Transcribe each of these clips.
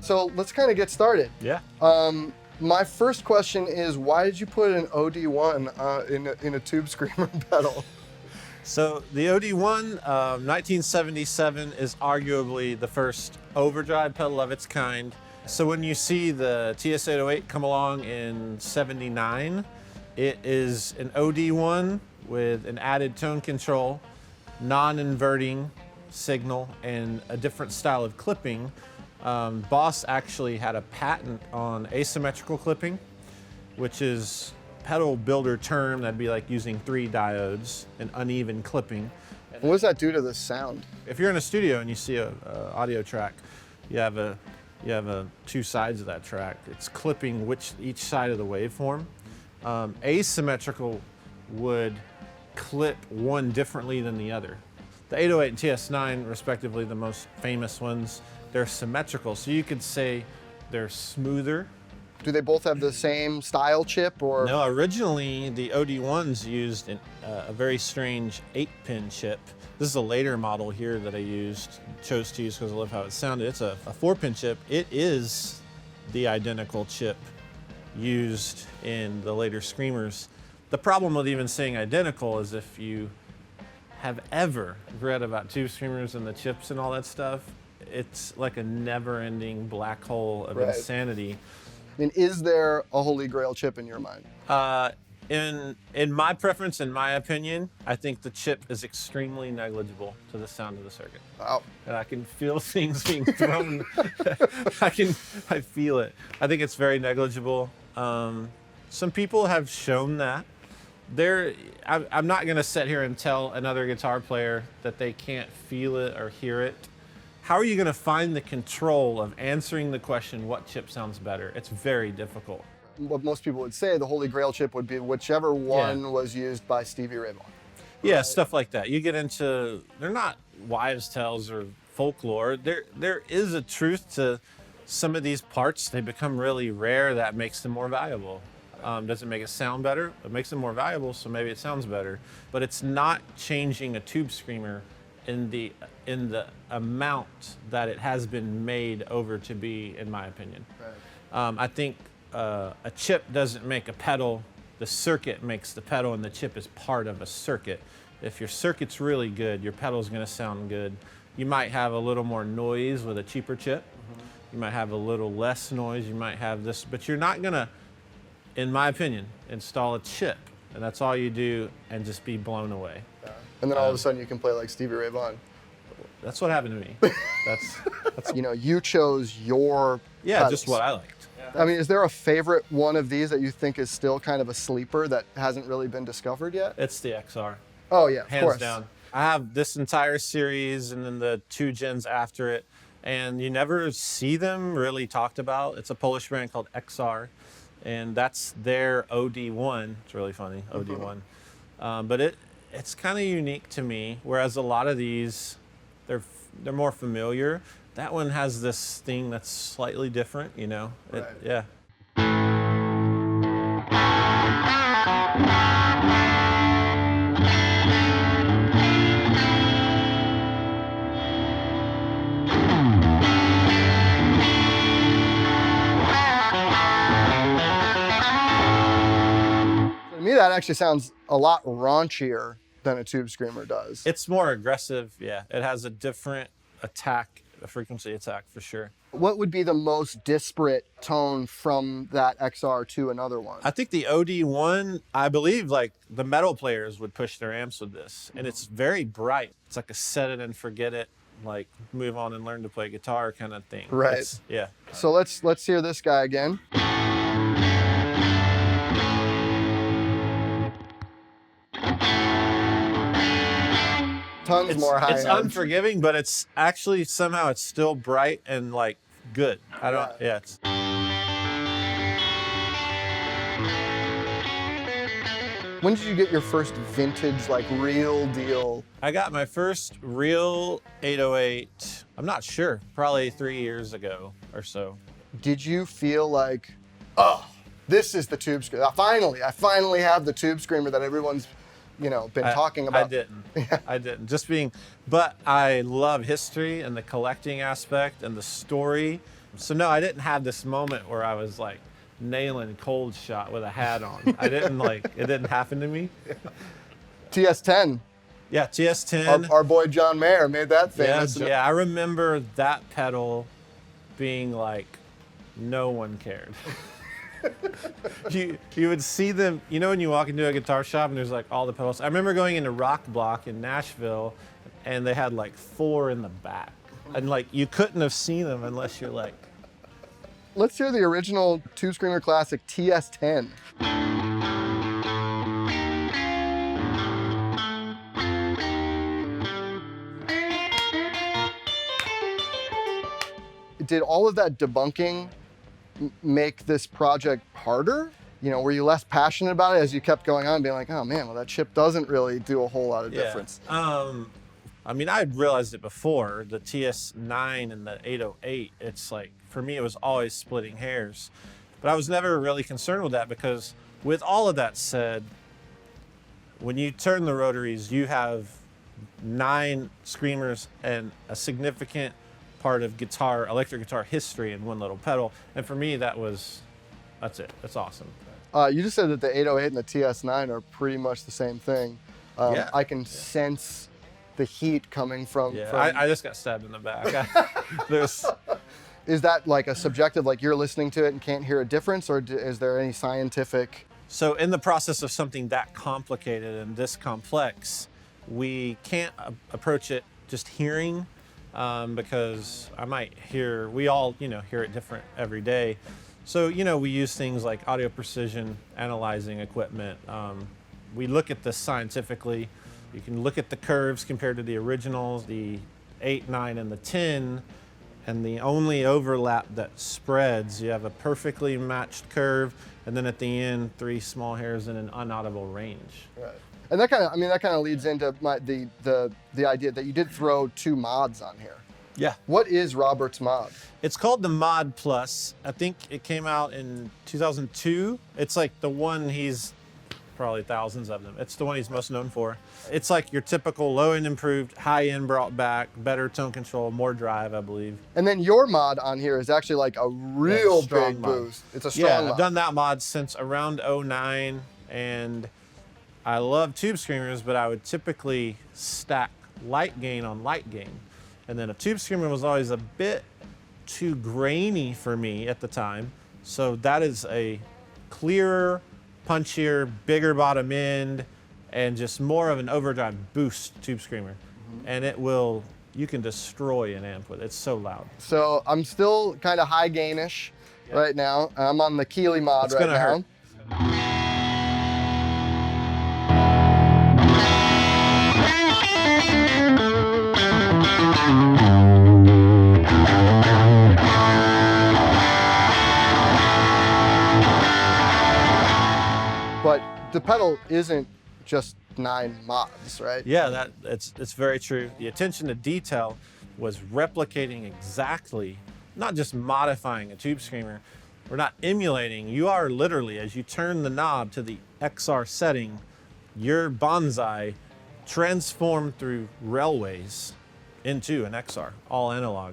So let's kind of get started. Yeah. My first question is, why did you put an OD1 in a TUBESCREAMER pedal? So the OD1, 1977, is arguably the first overdrive pedal of its kind. So when you see the TS-808 come along in 79, it is an OD1 with an added tone control, non-inverting signal, and a different style of clipping. Boss actually had a patent on asymmetrical clipping, which is pedal builder term that'd be like using 3 diodes and uneven clipping. What does that do to the sound? If you're in a studio and you see a audio track, you have two sides of that track. It's clipping each side of the waveform. Asymmetrical would clip one differently than the other. The 808 and TS9, respectively, the most famous ones, they're symmetrical, so you could say they're smoother. Do they both have the same style chip, or? No, originally the OD1s used a very strange 8-pin chip. This is a later model here that I chose to use because I love how it sounded. It's a 4-pin chip. It is the identical chip used in the later Screamers. The problem with even saying identical is if you have ever read about TUBESCREAMERs and the chips and all that stuff, it's like a never-ending black hole of insanity. I mean, is there a holy grail chip in your mind? In my preference, in my opinion, I think the chip is extremely negligible to the sound of the circuit. Wow. And I can feel things being thrown. I feel it. I think it's very negligible. Some people have shown that. I'm not going to sit here and tell another guitar player that they can't feel it or hear it. How are you going to find the control of answering the question, what chip sounds better? It's very difficult. What most people would say, the holy grail chip would be whichever one was used by Stevie Ray Vaughan. Yeah, stuff like that. You get into, they're not wives' tales or folklore. There is a truth to some of these parts. They become really rare. That makes them more valuable. Doesn't make it sound better. It makes them more valuable, so maybe it sounds better. But it's not changing a TUBESCREAMER in the amount that it has been made over to be, in my opinion. Right. I think a chip doesn't make a pedal. The circuit makes the pedal, and the chip is part of a circuit. If your circuit's really good, your pedal's going to sound good. You might have a little more noise with a cheaper chip. You might have a little less noise. You might have this, but you're not going to, in my opinion, install a chip, and that's all you do, and just be blown away. Yeah. And then all of a sudden you can play like Stevie Ray Vaughan. That's what happened to me. That's you know, you chose your pedals. Just what I liked. Yeah. I mean, is there a favorite one of these that you think is still kind of a sleeper that hasn't really been discovered yet? It's the XR. Oh yeah, hands of course. Down. I have this entire series and then the 2 gens after it, and you never see them really talked about. It's a Polish brand called XR, and that's their OD1. It's really funny, OD1. But it's kind of unique to me, whereas a lot of these, they're more familiar. That one has this thing that's slightly different, you know? Right. Yeah. To me, that actually sounds a lot raunchier than a TUBESCREAMER does. It's more aggressive, yeah. It has a different attack, a frequency attack for sure. What would be the most disparate tone from that XR to another one? I think the OD1, I believe like the metal players would push their amps with this, and it's very bright. It's like a set it and forget it, like move on and learn to play guitar kind of thing. Right. Yeah. So let's hear this guy again. Tons more high. It's unforgiving, but it's actually somehow it's still bright and like good. I don't. Yeah. When did you get your first vintage, like real deal? I got my first real 808. I'm not sure. Probably 3 years ago or so. Did you feel like, oh, this is the TUBESCREAMER? I finally have the TUBESCREAMER that everyone's, been talking about. I didn't. I didn't. But I love history and the collecting aspect and the story So no, I didn't have this moment where I was like nailing cold shot with a hat on. I didn't like, it didn't happen to me. TS10. Yeah, TS10. Our boy John Mayer made that famous. Yeah, I remember that pedal being like, no one cared. you would see them, you know, when you walk into a guitar shop and there's like all the pedals. I remember going into Rock Block in Nashville and they had like 4 in the back. And like, you couldn't have seen them unless you're like. Let's hear the original TubeScreamer Classic TS10. Did all of that debunking make this project harder? You know, were you less passionate about it as you kept going on, being like, oh man, well that chip doesn't really do a whole lot of difference? I mean, I'd realized it before, the TS9 and the 808, it's like, for me, it was always splitting hairs. But I was never really concerned with that because with all of that said, when you turn the rotaries, you have 9 screamers and a significant part of guitar, electric guitar history in one little pedal. And for me, that's it. That's awesome. You just said that the 808 and the TS9 are pretty much the same thing. Yeah. I can sense the heat coming from. Yeah, I just got stabbed in the back. Is that like a subjective, like you're listening to it and can't hear a difference, or is there any scientific? So in the process of something that complicated and this complex, we can't approach it just hearing, because I might hear, we all, you know, hear it different every day. So, you know, we use things like audio precision analyzing equipment. We look at this scientifically. You can look at the curves compared to the originals, the 8, 9, and the 10, and the only overlap that spreads, you have a perfectly matched curve, and then at the end, 3 small hairs in an unaudible range. Right. And that kind of, I mean, that kind of leads into the idea that you did throw 2 mods on here. Yeah. What is Robert's mod? It's called the Mod Plus. I think it came out in 2002. It's like the one he's probably thousands of them. It's the one he's most known for. It's like your typical low-end improved, high-end brought back, better tone control, more drive, I believe. And then your mod on here is actually like a real big boost. It's a strong mod. I've done that mod since around 09, and I love tube screamers, but I would typically stack light gain on light gain. And then a tube screamer was always a bit too grainy for me at the time. So that is a clearer, punchier, bigger bottom end, and just more of an overdrive boost tube screamer. Mm-hmm. And it will, you can destroy an amp with it. It's so loud. So I'm still kind of high gainish right now. I'm on the Keeley mod right now. Hurt. But the pedal isn't just 9 mods, right? Yeah, it's very true. The attention to detail was replicating exactly, not just modifying a tube screamer. We're not emulating. You are literally, as you turn the knob to the XR setting, your Bonsai transformed through railways into an XR, all analog.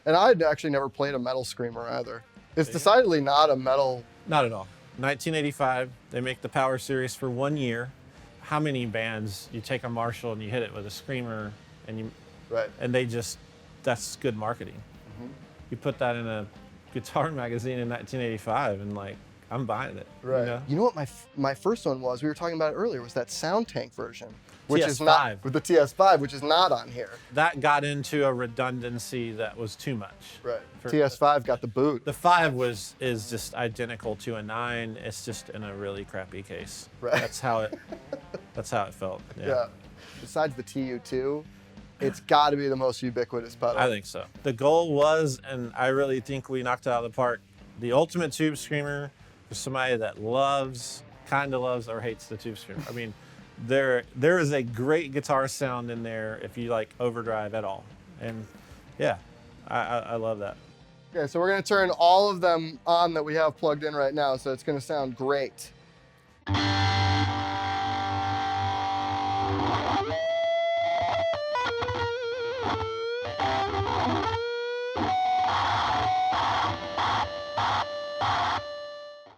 And I'd actually never played a metal screamer either. It's decidedly not a metal. Not at all. 1985, they make the Power Series for 1 year. How many bands, you take a Marshall and you hit it with a screamer and you, right. And they just, that's good marketing. Mm-hmm. You put that in a guitar magazine in 1985 and like, I'm buying it. Right. You know what my first one was, we were talking about it earlier, was that Sound Tank version. Which TS5. Is not, with the TS5, which is not on here. That got into a redundancy that was too much. Right. TS5 got the boot. The 5 is just identical to a 9. It's just in a really crappy case. Right. That's how it felt. Yeah. Besides the TU2, it's got to be the most ubiquitous pedal. I think so. The goal was, and I really think we knocked it out of the park, the ultimate tube screamer for somebody that loves, kind of loves, or hates the tube screamer. I mean, there is a great guitar sound in there if you like overdrive at all. And yeah, I love that. Okay, so we're going to turn all of them on that we have plugged in right now, so it's going to sound great.